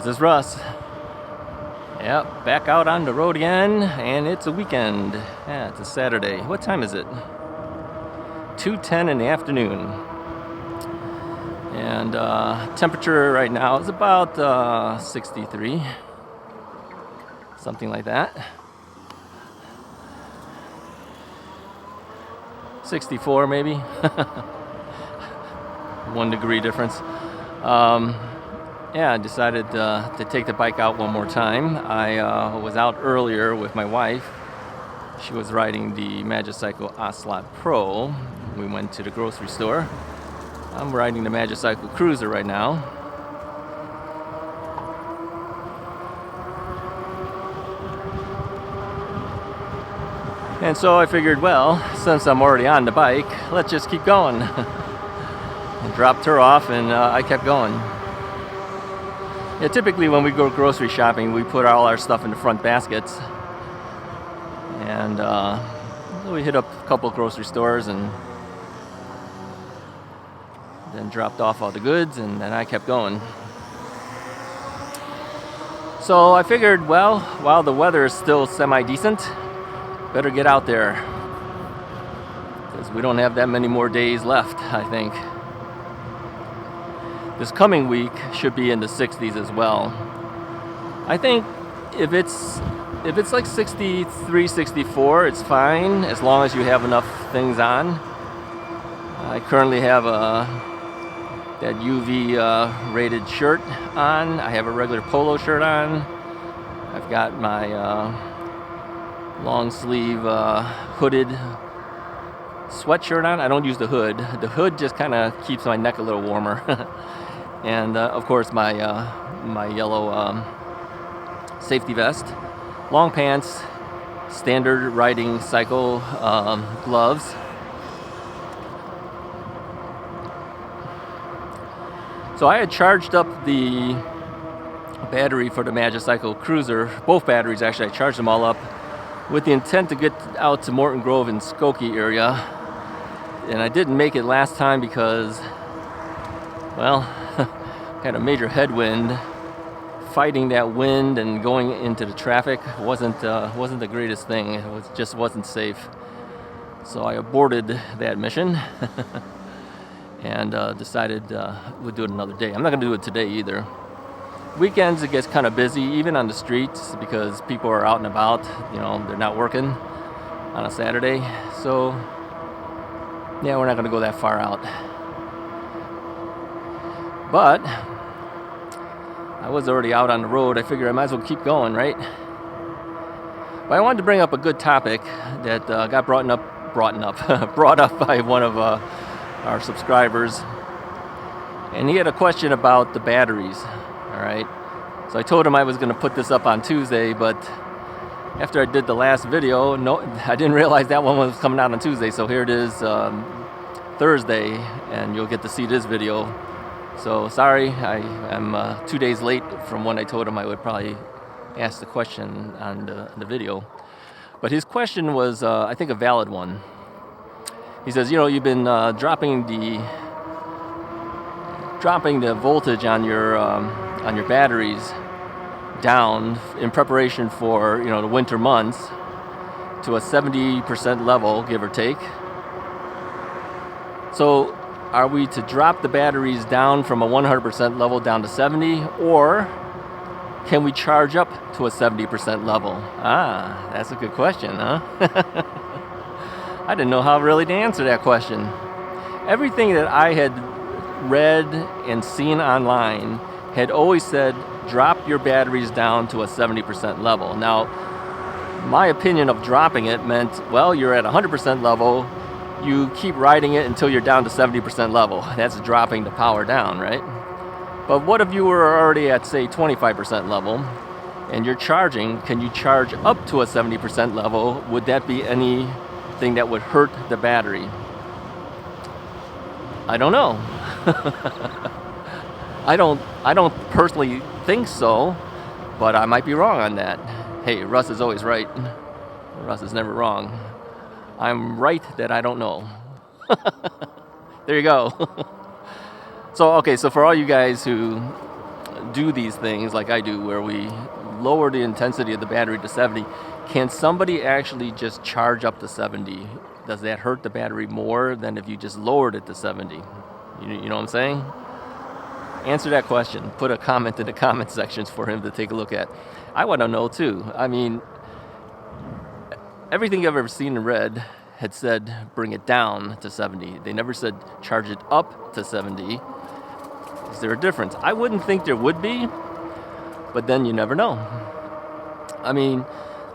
This is Russ. Yep, back out on the road again, and it's a weekend. Yeah, it's a Saturday. What time is it? 2:10 in the afternoon. And temperature right now is about 63. Something like that. 64 maybe. 1 degree difference. Yeah, I decided to take the bike out one more time. I was out earlier with my wife. She was riding the Magicycle Ocelot Pro. We went to the grocery store. I'm riding the Magicycle Cruiser right now. And so I figured, well, since I'm already on the bike, let's just keep going. And dropped her off, and I kept going. Yeah, typically when we go grocery shopping, we put all our stuff in the front baskets. And we hit up a couple grocery stores and then dropped off all the goods, and then I kept going. So I figured, well, while the weather is still semi-decent, better get out there, because we don't have that many more days left, I think. This coming week should be in the 60s as well. I think if it's like 63, 64, it's fine as long as you have enough things on. I currently have that UV rated shirt on. I have a regular polo shirt on. I've got my long sleeve hooded sweatshirt on. I don't use the hood. The hood just kind of keeps my neck a little warmer. And of course my yellow safety vest, long pants, standard riding cycle gloves. So I had charged up the battery for the Magicycle Cruiser, both batteries actually. I charged them all up with the intent to get out to Morton Grove and Skokie area. And I didn't make it last time because, well, had a major headwind. Fighting that wind and going into the traffic wasn't the greatest thing. It just wasn't safe. So I aborted that mission and decided we'd do it another day. I'm not going to do it today either. Weekends it gets kind of busy, even on the streets, because people are out and about. You know, they're not working on a Saturday. So yeah, we're not going to go that far out. But I was already out on the road. I figured I might as well keep going, right? But I wanted to bring up a good topic that got brought up by one of our subscribers. And he had a question about the batteries, all right? So I told him I was going to put this up on Tuesday, but after I did the last video, no, I didn't realize that one was coming out on Tuesday. So here it is, Thursday, and you'll get to see this video. So sorry, I am 2 days late from when I told him I would probably ask the question on the video. But his question was, I think, a valid one. He says, you know, you've been dropping the voltage on your batteries down in preparation for, you know, the winter months to a 70% level, give or take. So are we to drop the batteries down from a 100% level down to 70, or can we charge up to a 70% level? Ah, that's a good question, huh? I didn't know how really to answer that question. Everything that I had read and seen online had always said drop your batteries down to a 70% level. Now, my opinion of dropping it meant, well, you're at 100% level, you keep riding it until you're down to 70% level. That's dropping the power down, right? But what if you were already at, say, 25% level and you're charging? Can you charge up to a 70% level? Would that be anything that would hurt the battery? I don't know. I don't personally think so, but I might be wrong on that. Hey, Russ is always right. Russ is never wrong. I'm right that I don't know. There you go. So for all you guys who do these things like I do, where we lower the intensity of the battery to 70, can somebody actually just charge up to 70? Does that hurt the battery more than if you just lowered it to 70? You know what I'm saying? Answer that question. Put a comment in the comment sections for him to take a look at. I want to know too. I mean, everything I've ever seen and read had said bring it down to 70. They never said charge it up to 70. Is there a difference? I wouldn't think there would be, but then you never know. I mean,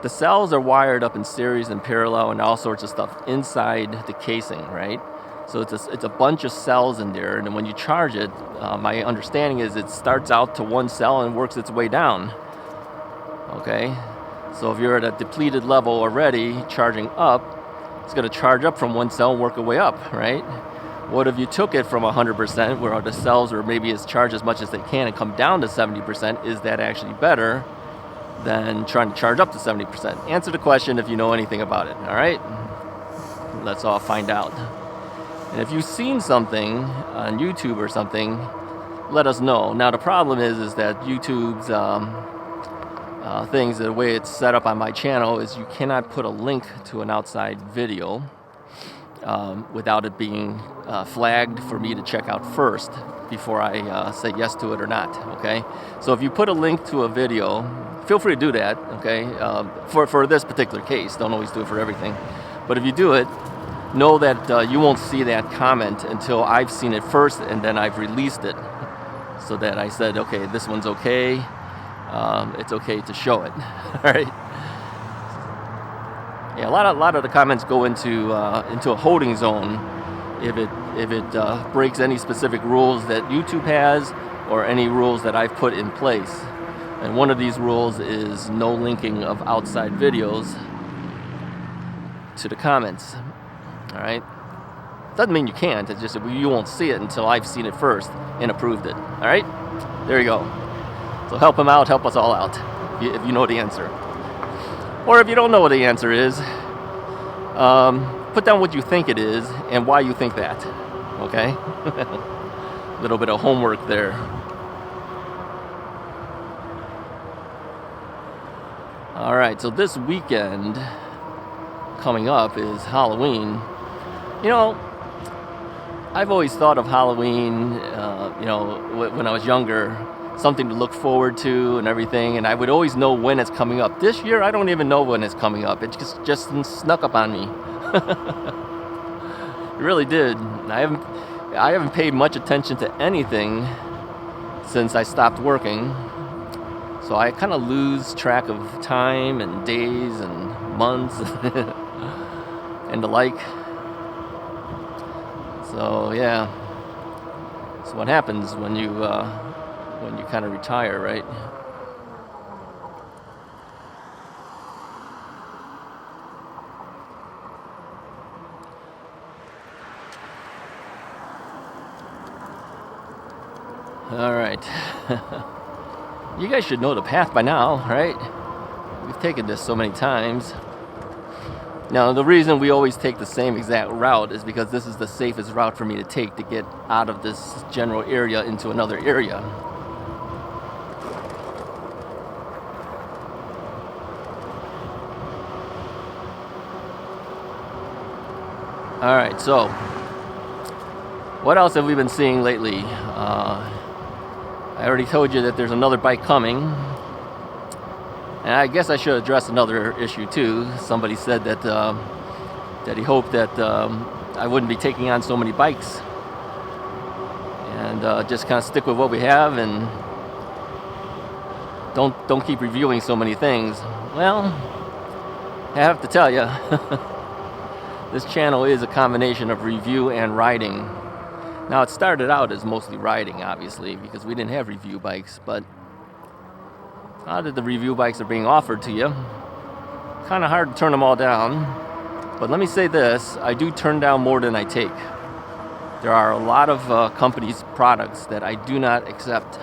the cells are wired up in series and parallel and all sorts of stuff inside the casing, right? So it's a bunch of cells in there, and then when you charge it, my understanding is it starts out to one cell and works its way down. Okay? So if you're at a depleted level already, charging up, it's going to charge up from one cell and work its way up, right? What if you took it from 100%, where the cells are maybe as charged as much as they can, and come down to 70%? Is that actually better than trying to charge up to 70%? Answer the question if you know anything about it, all right? Let's all find out. And if you've seen something on YouTube or something, let us know. Now, the problem is that YouTube's things, the way it's set up on my channel, is you cannot put a link to an outside video without it being flagged for me to check out first before I say yes to it or not, okay? So if you put a link to a video, feel free to do that, okay? For this particular case, don't always do it for everything. But if you do it, know that you won't see that comment until I've seen it first, and then I've released it. So that I said, okay, this one's okay. It's okay to show it. All right. Yeah, a lot of the comments go into a holding zone if it breaks any specific rules that YouTube has or any rules that I've put in place. And one of these rules is no linking of outside videos to the comments. All right. Doesn't mean you can't. It's just that you won't see it until I've seen it first and approved it. All right. There you go. So help him out. Help us all out. If you know the answer, or if you don't know what the answer is, put down what you think it is and why you think that. Okay. A little bit of homework there. All right. So this weekend coming up is Halloween. You know, I've always thought of Halloween, when I was younger, something to look forward to and everything, and I would always know when it's coming up. This year, I don't even know when it's coming up. It just snuck up on me. It really did. I haven't paid much attention to anything since I stopped working, so I kind of lose track of time and days and months and the like. So yeah, that's what happens when you kind of retire, right? All right. You guys should know the path by now, right? We've taken this so many times. Now, the reason we always take the same exact route is because this is the safest route for me to take to get out of this general area into another area. All right, so what else have we been seeing lately? I already told you that there's another bike coming. And I guess I should address another issue too. Somebody said that he hoped that I wouldn't be taking on so many bikes and just kind of stick with what we have and don't keep reviewing so many things. Well, I have to tell you, this channel is a combination of review and riding. Now, it started out as mostly riding, obviously, because we didn't have review bikes, but now that the review bikes are being offered to you, kind of hard to turn them all down. But let me say this, I do turn down more than I take. There are a lot of companies' products that I do not accept.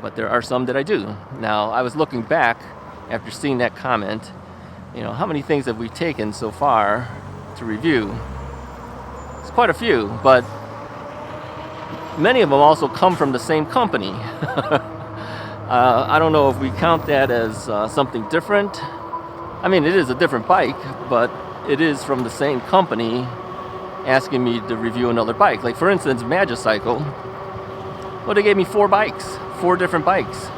But there are some that I do. Now, I was looking back after seeing that comment, how many things have we taken so far to review? It's quite a few, but many of them also come from the same company. I don't know if we count that as something different. I mean, it is a different bike, but it is from the same company asking me to review another bike. Like, for instance, Magicycle. Well, they gave me 4 bikes, 4 different bikes.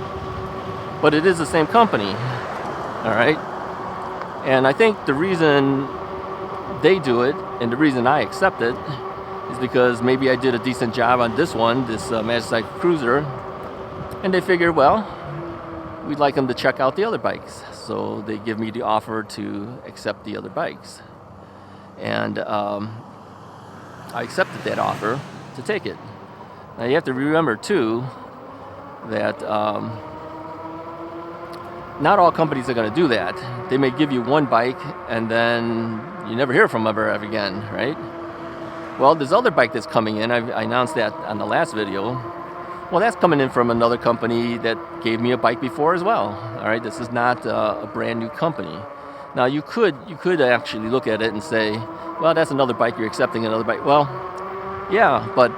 But it is the same company, all right? And I think the reason they do it, and the reason I accept it, is because maybe I did a decent job on this one, this Magicycle Cruiser, and they figured, well, we'd like them to check out the other bikes. So they give me the offer to accept the other bikes. And I accepted that offer to take it. Now you have to remember too that not all companies are going to do that. They may give you one bike and then you never hear from them ever again, right? Well, this other bike that's coming in, I announced that on the last video. Well, that's coming in from another company that gave me a bike before as well. All right, this is not a brand new company. Now you could actually look at it and say, well, that's another bike, you're accepting another bike. Well, yeah, but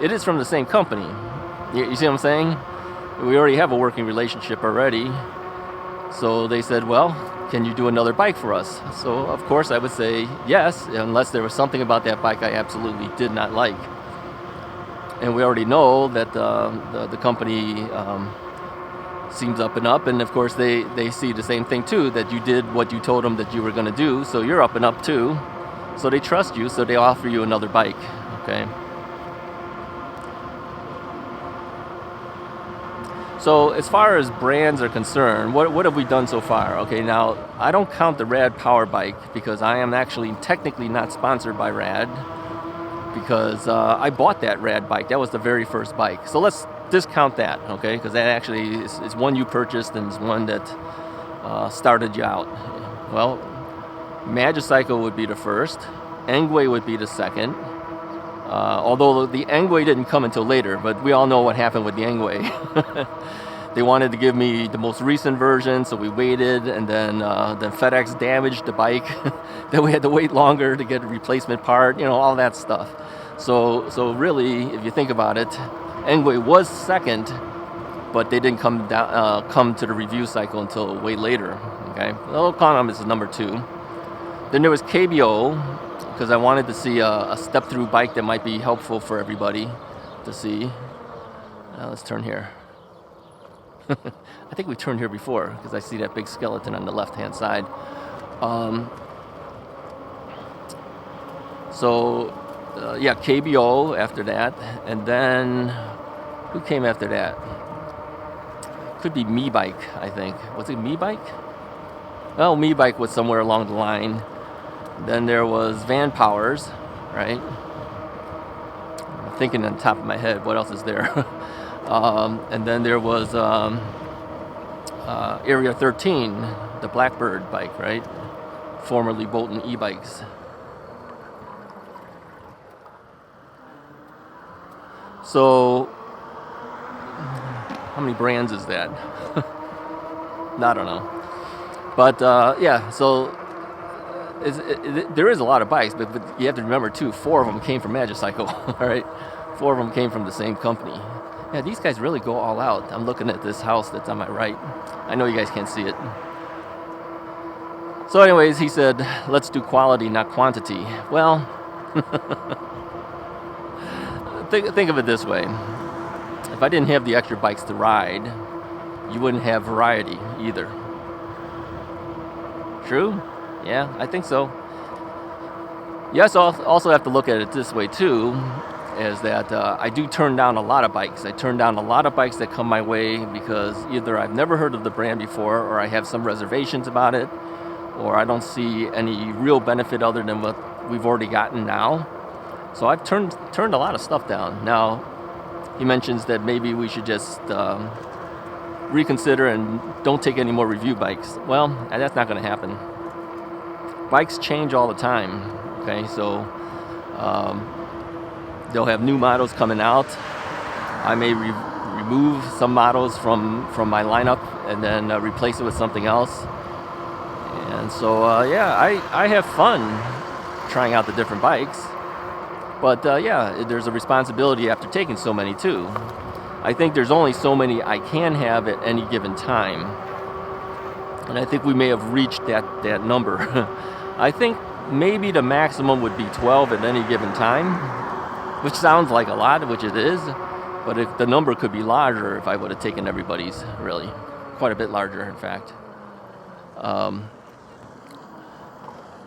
it is from the same company. You see what I'm saying? We already have a working relationship already. So they said, well, can you do another bike for us? So of course I would say yes, unless there was something about that bike I absolutely did not like. And we already know that the company seems up and up, and of course they see the same thing too, that you did what you told them that you were going to do, so you're up and up too. So they trust you, so they offer you another bike, okay? So as far as brands are concerned, what have we done so far? Okay, now I don't count the Rad Power bike because I am actually technically not sponsored by Rad, because I bought that Rad bike. That was the very first bike. So let's discount that, okay? Because that actually is one you purchased and is one that started you out. Well, Magicycle would be the first. Engwe would be the second. Although the Engwe didn't come until later, but we all know what happened with the Engwe. They wanted to give me the most recent version, so we waited, and then FedEx damaged the bike. Then we had to wait longer to get a replacement part, all that stuff. So really, if you think about it, Engwe was second, but they didn't come to the review cycle until way later. Okay, I'll count them as number 2. Then there was KBO, because I wanted to see a step-through bike that might be helpful for everybody to see. Let's turn here. I think we turned here before, because I see that big skeleton on the left-hand side. Yeah, KBO after that, and then who came after that? Could be eBike, I think. Was it eBike? Well, eBike was somewhere along the line. Then there was Vanpowers, right? I'm thinking on the top of my head, what else is there? And then there was Area 13, the Blackbird bike, right? Formerly Bolton eBikes. So, how many brands is that? I don't know. But yeah, so there is a lot of bikes, but you have to remember too, 4 of them came from Magicycle, all right? 4 of them came from the same company. Yeah, these guys really go all out. I'm looking at this house that's on my right. I know you guys can't see it. So anyways, he said, let's do quality, not quantity. Well, think of it this way. If I didn't have the extra bikes to ride, you wouldn't have variety either. True? Yeah, I think so. You also have to look at it this way too, is that I do turn down a lot of bikes. I turn down a lot of bikes that come my way because either I've never heard of the brand before, or I have some reservations about it, or I don't see any real benefit other than what we've already gotten now. So I've turned a lot of stuff down. Now, he mentions that maybe we should just reconsider and don't take any more review bikes. Well, that's not going to happen. Bikes change all the time, okay? So they'll have new models coming out. I may remove some models from my lineup and then replace it with something else. And so, yeah, I have fun trying out the different bikes. But yeah, there's a responsibility after taking so many too. I think there's only so many I can have at any given time. And I think we may have reached that number. I think maybe the maximum would be 12 at any given time, which sounds like a lot, which it is. But the number could be larger if I would have taken everybody's, really. Quite a bit larger, in fact.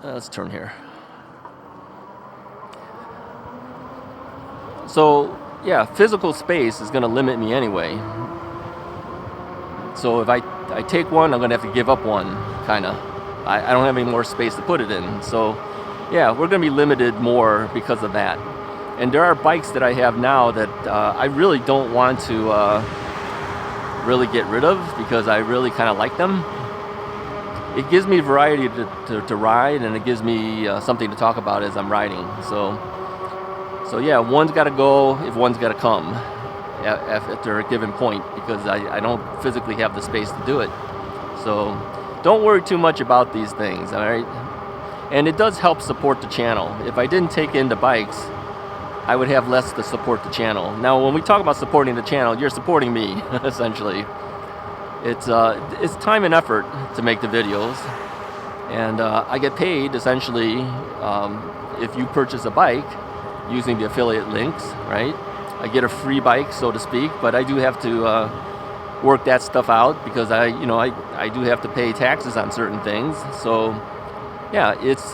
Let's turn here. So, yeah, physical space is going to limit me anyway. So if I take one, I'm going to have to give up one, kind of. I don't have any more space to put it in. So, yeah, we're going to be limited more because of that. And there are bikes that I have now that I really don't want to really get rid of because I really kind of like them. It gives me variety to ride, and it gives me something to talk about as I'm riding. So yeah, one's got to go if one's got to come after a given point because I don't physically have the space to do it. So don't worry too much about these things, all right? And it does help support the channel. If I didn't take in the bikes, I would have less to support the channel. Now, when we talk about supporting the channel, you're supporting me, essentially. It's time and effort to make the videos. And I get paid, essentially, if you purchase a bike using the affiliate links, right? I get a free bike, so to speak, but I do have to work that stuff out because I do have to pay taxes on certain things. So, yeah, it's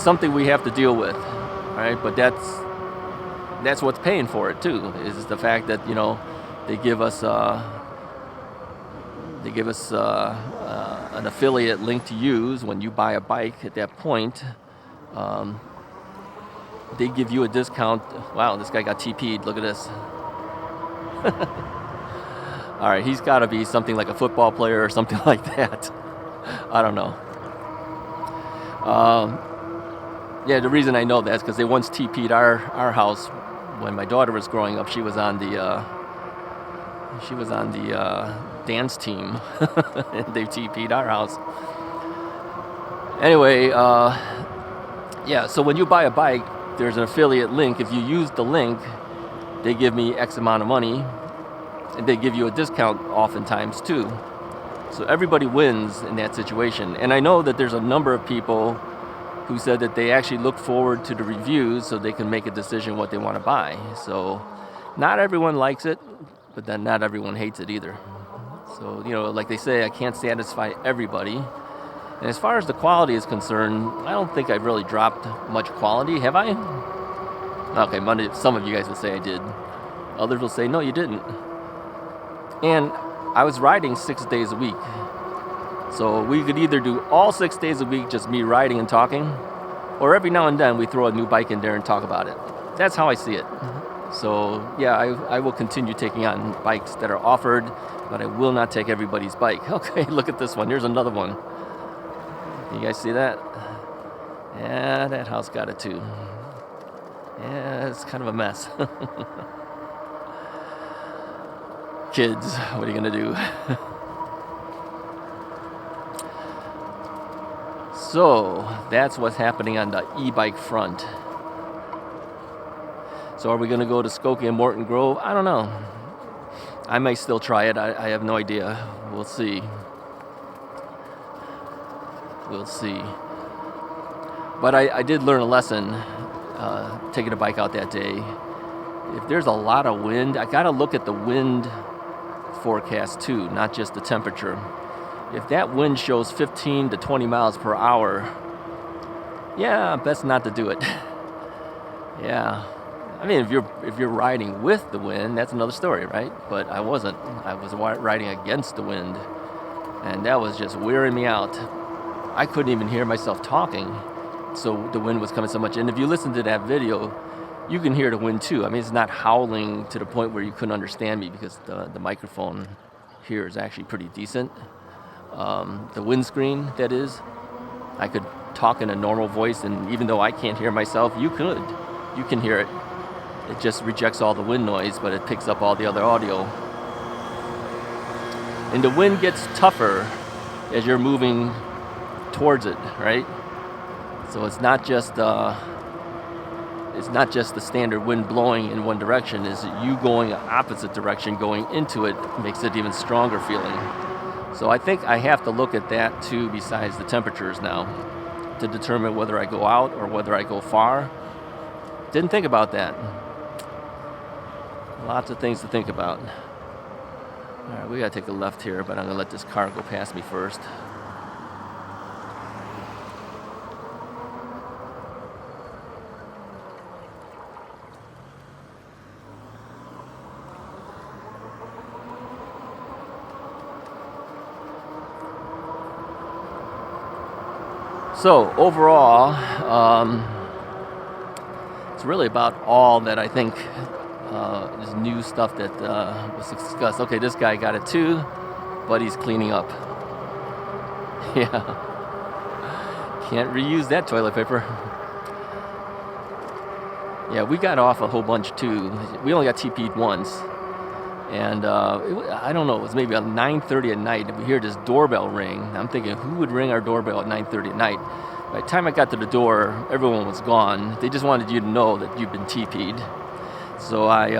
something we have to deal with, right? But that's what's paying for it too. Is the fact that they give us an affiliate link to use when you buy a bike. At that point, they give you a discount. Wow, this guy got TP'd. Look at this. All right, he's got to be something like a football player or something like that. I don't know. Yeah, the reason I know that is because they once TP'd our house when my daughter was growing up. She was on the dance team, and they TP'd our house. Anyway, yeah. So when you buy a bike, there's an affiliate link. If you use the link, they give me X amount of money, and they give you a discount oftentimes too. So everybody wins in that situation. And I know that there's a number of people who said that they actually look forward to the reviews so they can make a decision what they want to buy. So not everyone likes it, but then not everyone hates it either. So, like they say, I can't satisfy everybody. And as far as the quality is concerned, I don't think I've really dropped much quality, have I? Okay, some of you guys will say I did. Others will say, no, you didn't. And I was riding 6 days a week. So we could either do all 6 days a week, just me riding and talking, or every now and then we throw a new bike in there and talk about it. That's how I see it. So yeah, I will continue taking on bikes that are offered, but I will not take everybody's bike. Okay, look at this one. Here's another one. You guys see that? Yeah, that house got it too. Yeah, it's kind of a mess. Kids, what are you gonna do? So that's what's happening on the e-bike front. So are we going to go to Skokie and Morton Grove? I don't know. I may still try it. I have no idea. We'll see. But I did learn a lesson taking a bike out that day. If there's a lot of wind, I got to look at the wind forecast too, not just the temperature. If that wind shows 15 to 20 miles per hour, yeah, best not to do it. Yeah. I mean, if you're riding with the wind, that's another story, right? But I wasn't. I was riding against the wind, and that was just wearing me out. I couldn't even hear myself talking, so the wind was coming so much. And if you listen to that video, you can hear the wind too. I mean, it's not howling to the point where you couldn't understand me because the microphone here is actually pretty decent. The windscreen, that is, I could talk in a normal voice, and even though I can't hear myself, you can hear it. It just rejects all the wind noise, but it picks up all the other audio. And the wind gets tougher as you're moving towards it, right? So it's not just the standard wind blowing in one direction. Is you going opposite direction going into it makes it even stronger feeling. So I think I have to look at that too, besides the temperatures now, to determine whether I go out or whether I go far. Didn't think about that. Lots of things to think about. All right, we gotta take a left here, but I'm gonna let this car go past me first. So overall, it's really about all that I think is new stuff that was discussed. Okay, this guy got it too, but he's cleaning up. Yeah, can't reuse that toilet paper. Yeah, we got off a whole bunch too. We only got TP'd once. And I don't know, it was maybe at 9:30 at night, and we hear this doorbell ring. I'm thinking, who would ring our doorbell at 9:30 at night? By the time I got to the door, everyone was gone. They just wanted you to know that you've been TP'd. So I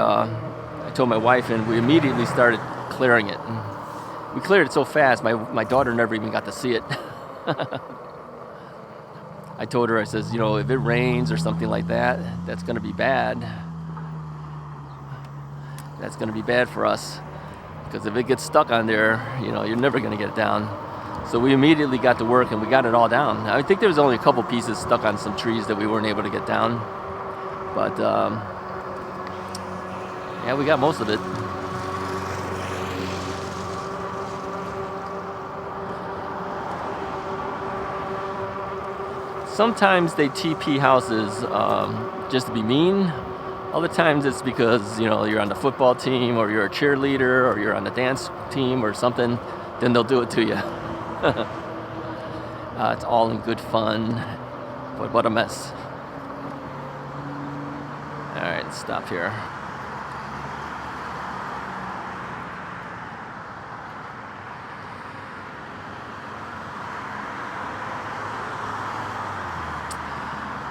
told my wife, and we immediately started clearing it. We cleared it so fast, my daughter never even got to see it. I told her, I says, you know, if it rains or something like that, that's going to be bad. That's going to be bad for us, because if it gets stuck on there, you know, you're never going to get it down. So we immediately got to work and we got it all down. I think there was only a couple pieces stuck on some trees that we weren't able to get down, but yeah, we got most of it. Sometimes they TP houses just to be mean. Other times it's because, you know, you're on the football team or you're a cheerleader or you're on the dance team or something, then they'll do it to you. It's all in good fun, but what a mess. All right, let's stop here.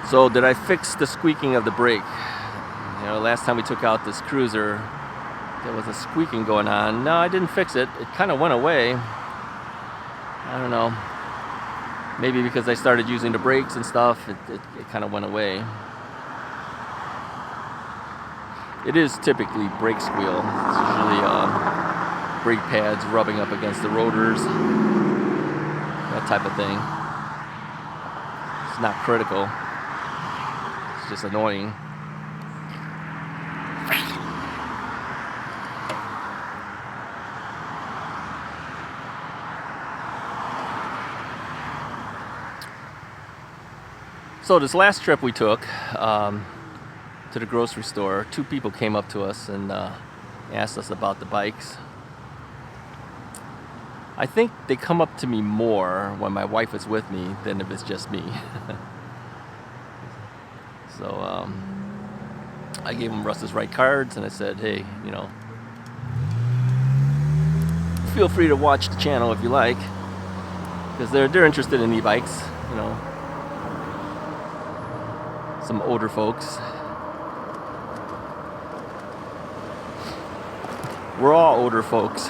So did I fix the squeaking of the brake? You know, last time we took out this cruiser, there was a squeaking going on. No, I didn't fix it. It kind of went away. I don't know. Maybe because I started using the brakes and stuff, it kind of went away. It is typically brake squeal. It's usually brake pads rubbing up against the rotors, that type of thing. It's not critical. It's just annoying. So this last trip we took to the grocery store, two people came up to us and asked us about the bikes. I think they come up to me more when my wife is with me than if it's just me. So I gave them Russ's right cards and I said, hey, you know, feel free to watch the channel if you like, because they're interested in e-bikes, you know. Some older folks. We're all older folks.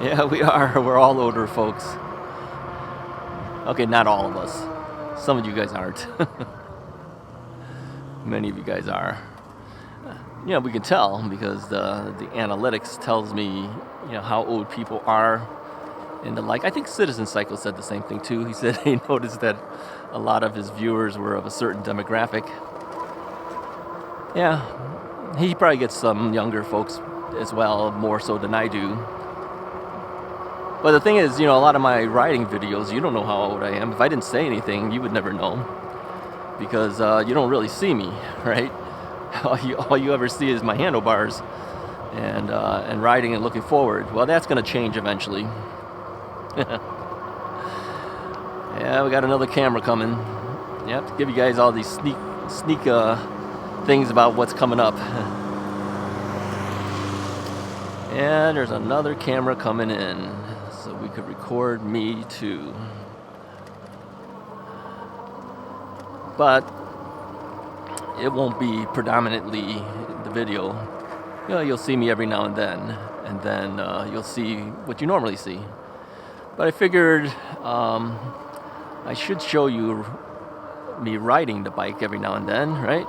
Yeah, we are. We're all older folks. Okay, not all of us. Some of you guys aren't. Many of you guys are. You know, we can tell because the analytics tells me, you know, how old people are. And the like. I think Citizen Cycle said the same thing too. He said he noticed that a lot of his viewers were of a certain demographic. Yeah, he probably gets some younger folks as well, more so than I do. But the thing is, you know, a lot of my riding videos, you don't know how old I am. If I didn't say anything, you would never know, because you don't really see me, right? All you ever see is my handlebars and riding and looking forward. Well, that's going to change eventually. Yeah, we got another camera coming. Yep, to give you guys all these sneak things about what's coming up. And there's another camera coming in, so we could record me too. but it won't be predominantly the video. You know, you'll see me every now and then you'll see what you normally see. But I figured I should show you me riding the bike every now and then, right?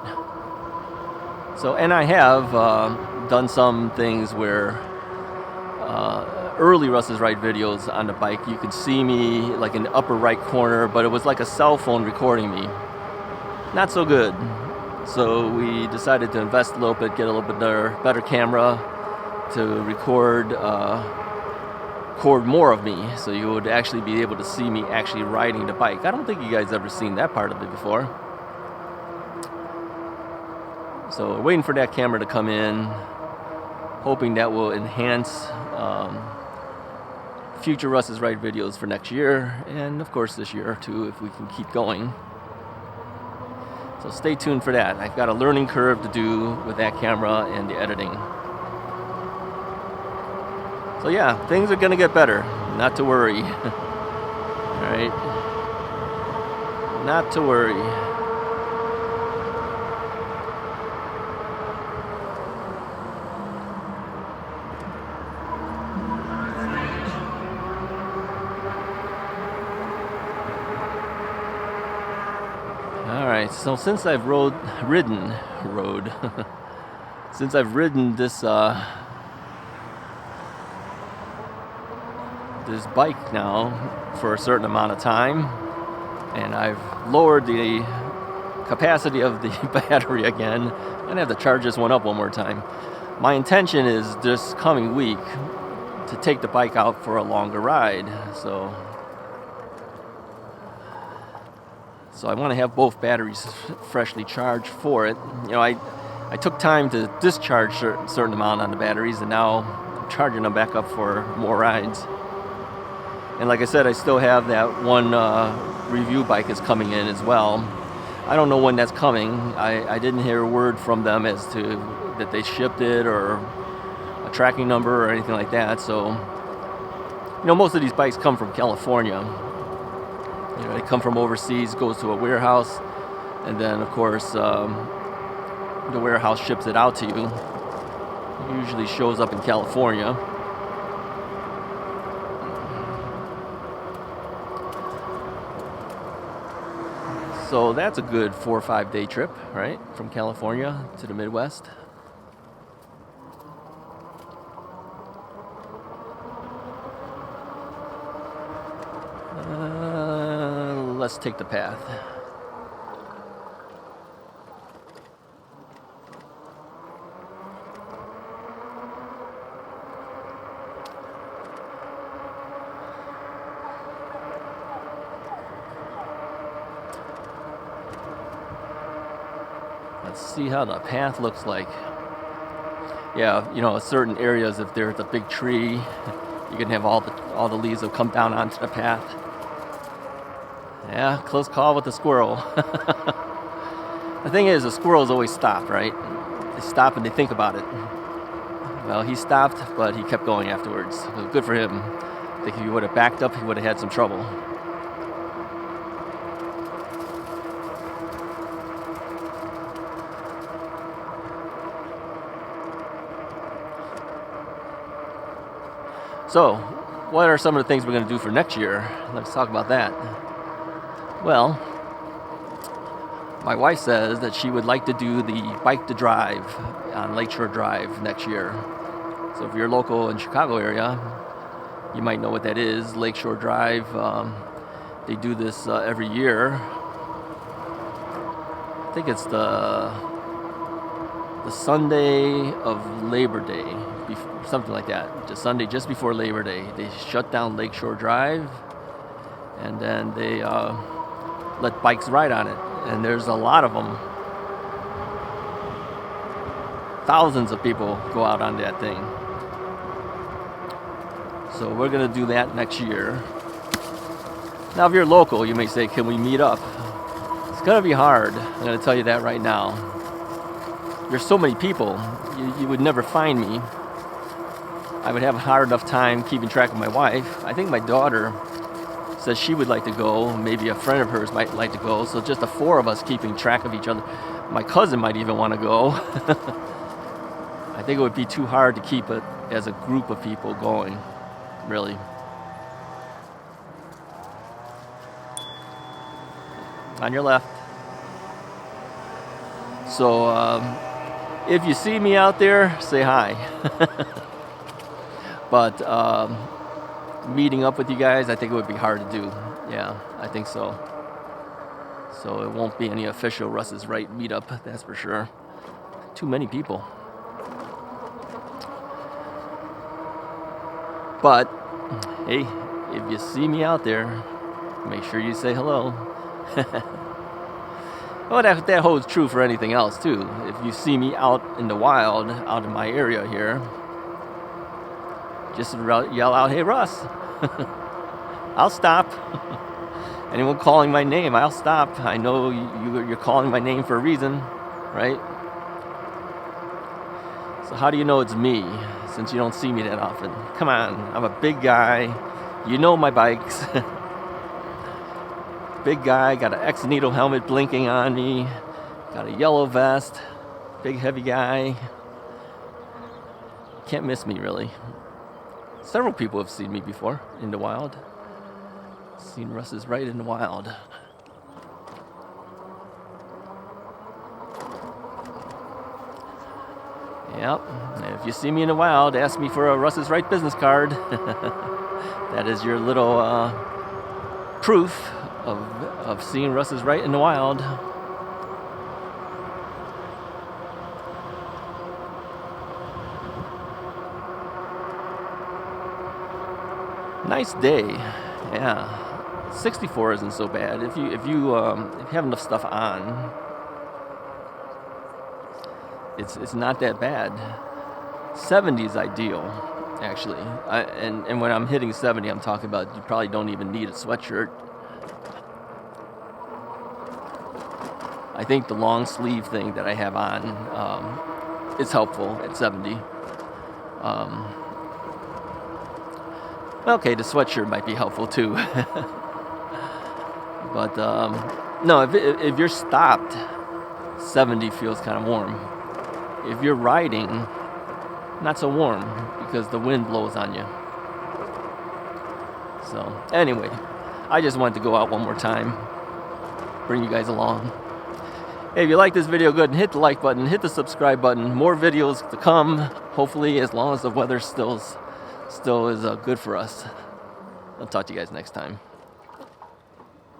So, and I have done some things where early Russ's Ride videos on the bike, you could see me like in the upper right corner, but it was like a cell phone recording me. Not so good. So we decided to invest a little bit, get a little bit better camera to record more of me, so you would actually be able to see me actually riding the bike. I don't think you guys ever seen that part of it before. So we're waiting for that camera to come in, hoping that will enhance future Russ's Ride videos for next year, and of course this year too, if we can keep going. So stay tuned for that. I've got a learning curve to do with that camera and the editing. So yeah, things are gonna get better. Not to worry. Alright. Not to worry. Alright, so since I've ridden this this bike now for a certain amount of time, and I've lowered the capacity of the battery again. I'm gonna have to charge this one up one more time. My intention is this coming week to take the bike out for a longer ride, so I want to have both batteries freshly charged for it. You know, I took time to discharge a certain amount on the batteries, and now I'm charging them back up for more rides. And like I said, I still have that one review bike is coming in as well. I don't know when that's coming. I didn't hear a word from them as to that they shipped it or a tracking number or anything like that. So, you know, most of these bikes come from California. You know, they come from overseas, goes to a warehouse, and then of course the warehouse ships it out to you. It usually shows up in California. So that's a good 4 or 5 day trip, right? From California to the Midwest. Let's take the path. Let's see how the path looks like. Yeah, you know, certain areas, if there's a big tree, you can have all the leaves will come down onto the path. Yeah, close call with the squirrel. The thing is, the squirrels always stop, right? They stop and they think about it. Well, he stopped, but he kept going afterwards. So good for him. I think if he would have backed up, he would have had some trouble. So, what are some of the things we're going to do for next year? Let's talk about that. Well, my wife says that she would like to do the Bike to Drive on Lakeshore Drive next year. So if you're local in Chicago area, you might know what that is. Lakeshore Drive, they do this every year. I think it's the Sunday of Labor Day, something like that. Just Sunday just before Labor Day. They shut down Lakeshore Drive, and then they let bikes ride on it. And there's a lot of them. Thousands of people go out on that thing. So we're going to do that next year. Now, if you're local, you may say, can we meet up? It's going to be hard. I'm going to tell you that right now. There's so many people, you would never find me. I would have a hard enough time keeping track of my wife. I think my daughter says she would like to go. Maybe a friend of hers might like to go. So just the 4 of us keeping track of each other. My cousin might even want to go. I think it would be too hard to keep it as a group of people going, really. On your left. So if you see me out there, say hi. But meeting up with you guys, I think it would be hard to do. Yeah, I think so. So it won't be any official Russ is Right meetup, that's for sure. Too many people. But hey, if you see me out there, make sure you say hello. Well, that holds true for anything else too. If you see me out in the wild, out in my area here, just yell out, "Hey, Russ!" I'll stop. Anyone calling my name, I'll stop. I know you're calling my name for a reason, right? So how do you know it's me, since you don't see me that often? Come on, I'm a big guy. You know my bikes. Big guy, got an X-Needle helmet blinking on me, got a yellow vest, big heavy guy. Can't miss me, really. Several people have seen me before in the wild. Seen Russ is Right in the wild. Yep, if you see me in the wild, ask me for a Russ is Right business card. That is your little proof of seeing Russ is Right in the wild. Nice day, yeah. 64 isn't so bad if you have enough stuff on. It's not that bad. 70 is ideal, actually. And when I'm hitting 70, I'm talking about you probably don't even need a sweatshirt. I think the long sleeve thing that I have on is helpful at 70. Okay, the sweatshirt might be helpful too. But no, if you're stopped, 70 feels kind of warm. If you're riding, not so warm because the wind blows on you. So anyway, I just wanted to go out one more time, bring you guys along. Hey, if you like this video, go ahead and hit the like button, hit the subscribe button. More videos to come, hopefully, as long as the weather still is good for us. I'll talk to you guys next time.